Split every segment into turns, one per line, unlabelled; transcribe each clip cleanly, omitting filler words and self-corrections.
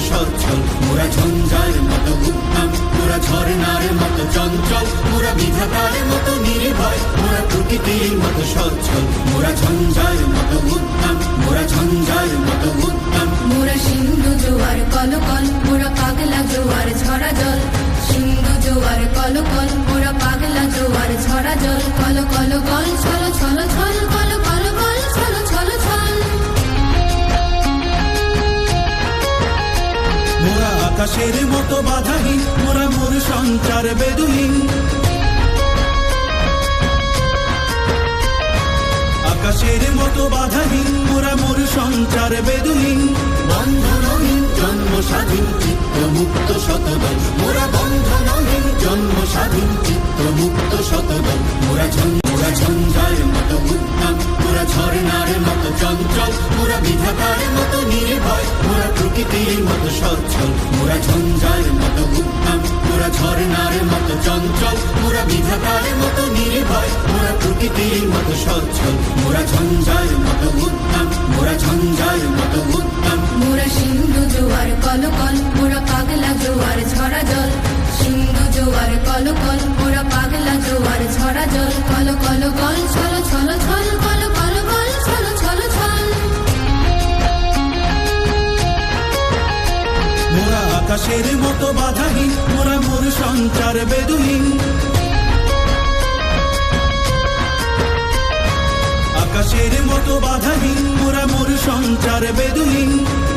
সচ্ছল, মোরা ঝঞ্ঝার মতো উদ্যম, মোরা ঝর্ণার মতো চঞ্চল, মোরা বিধাতার মতো নির্ভয়, মোরা প্রকৃতির মতো সচ্ছল, মোরা ঝঞ্ঝার মতো উদ্যম, মোরা ঝঞ্ঝার মতো উদ্যম।
মোরা সিন্ধু জোয়ার কলকল, মোরা পাগলা জোয়ার ঝরা জল, সিন্ধু জোয়ার কলকল, মোরা পাগলা জোয়ার ঝরা জল, কল কল কল ছল ছল ছল, কল কল কল ছল ছল ছল।
মোরা আকাশের মতো বাধাহীন, মোরা মোর সঞ্চার বেদুহীন, আকাশের মতো বাধাহীন, মোরা মোর সঞ্চার বেদুহীন। বন্ধনহীন জন্ম স্বাধীন চিত্ত মুক্ত শতদল, মোরা বন্ধনহীন জন্ম স্বাধীন চিত্ত মুক্ত শতদল। মোরা ঝঞ্ঝার মতো উদ্যম, মোরা ঝর্ণার মতো চঞ্চল, মোরা বিধাতার মতো নির্ভয়, মোরা প্রকৃতির মতো সচ্ছল, মোরা ঝঞ্ঝার মতো উদ্যম, মোরা ঝর্ণার মতো চঞ্চল, মোরা বিধাতার মতো নির্ভয়, মোরা প্রকৃতির মতো সচ্ছল, মোরা ঝঞ্ঝার মতো উদ্যম, মোরা ঝঞ্ঝার মতো উদ্যম।
মোরা সিন্ধু জোয়ার কলকল, মোরা পাগলা জোয়ার ঝরা জল, সিন্ধু জোয়ার কলকল, মোরা পাগলা জোয়ার ঝরা জল, কল কল কল ছল ছল ছল, কল কল কল ছল ছল ছল।
মোরা আকাশের মতো বাধাহীন, মোরা মোর সঞ্চার বেদুহীন, আকাশের মতো বাধাহীন, মোরা মোর সঞ্চার বেদুহীন।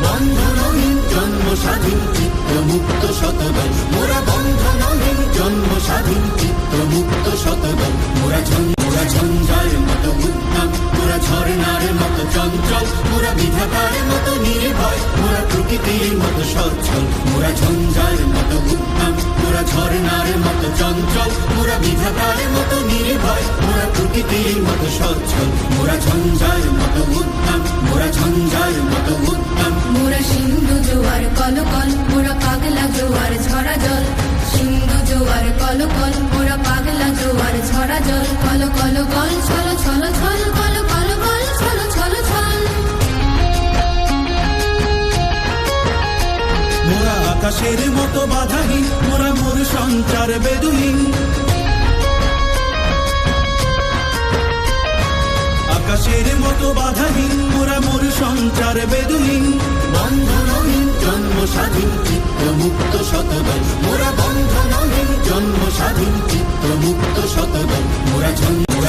বন্ধনহীন জন্ম স্বাধীন চিত্ত মুক্ত শতদল, মোরা বন্ধনহীন জন্ম স্বাধীন চিত্ত মুক্ত শতদল। মোরা ঝঞ্ঝার মতো উদ্যম, মোরা ঝর্ণার মতো চঞ্চল, মোরা বিধাতার মতো নির্ভয়, মোরা প্রকৃতির মতো সচ্ছল, মোরা ঝঞ্ঝার মতো উদ্যম, মোরা ঝর্ণার মতো চঞ্চল, মোরা বিধাতার মতো নির্ভয়, মোরা প্রকৃতির মতো সচ্ছল, মোরা ঝঞ্ঝার মতো উদ্যম, মোরা ঝঞ্ঝার মতো উদ্যম।
মোরা সিন্ধু জোয়ার কলকল, মোরা পাগলা জোয়ার ঝরা জল, সিন্ধু জোয়ার কলকল, মোরা পাগলা জোয়ার ঝরা জল, কল কল কল ছল ছল ছল, কল কল কল ছল ছল ছল।
মোরা আকাশের মতো বাধাহীন, মোরা মোর সঞ্চার বেদুহীন, আকাশের মতো বাধাহীন, মোরা মোর সঞ্চার বেদুহীন। বন্ধনহীন জন্ম স্বাধীন চিত্ত মুক্ত শতদল, মোরা বন্ধনহীন জন্ম স্বাধীন চিত্ত মুক্ত শতদল। মোরা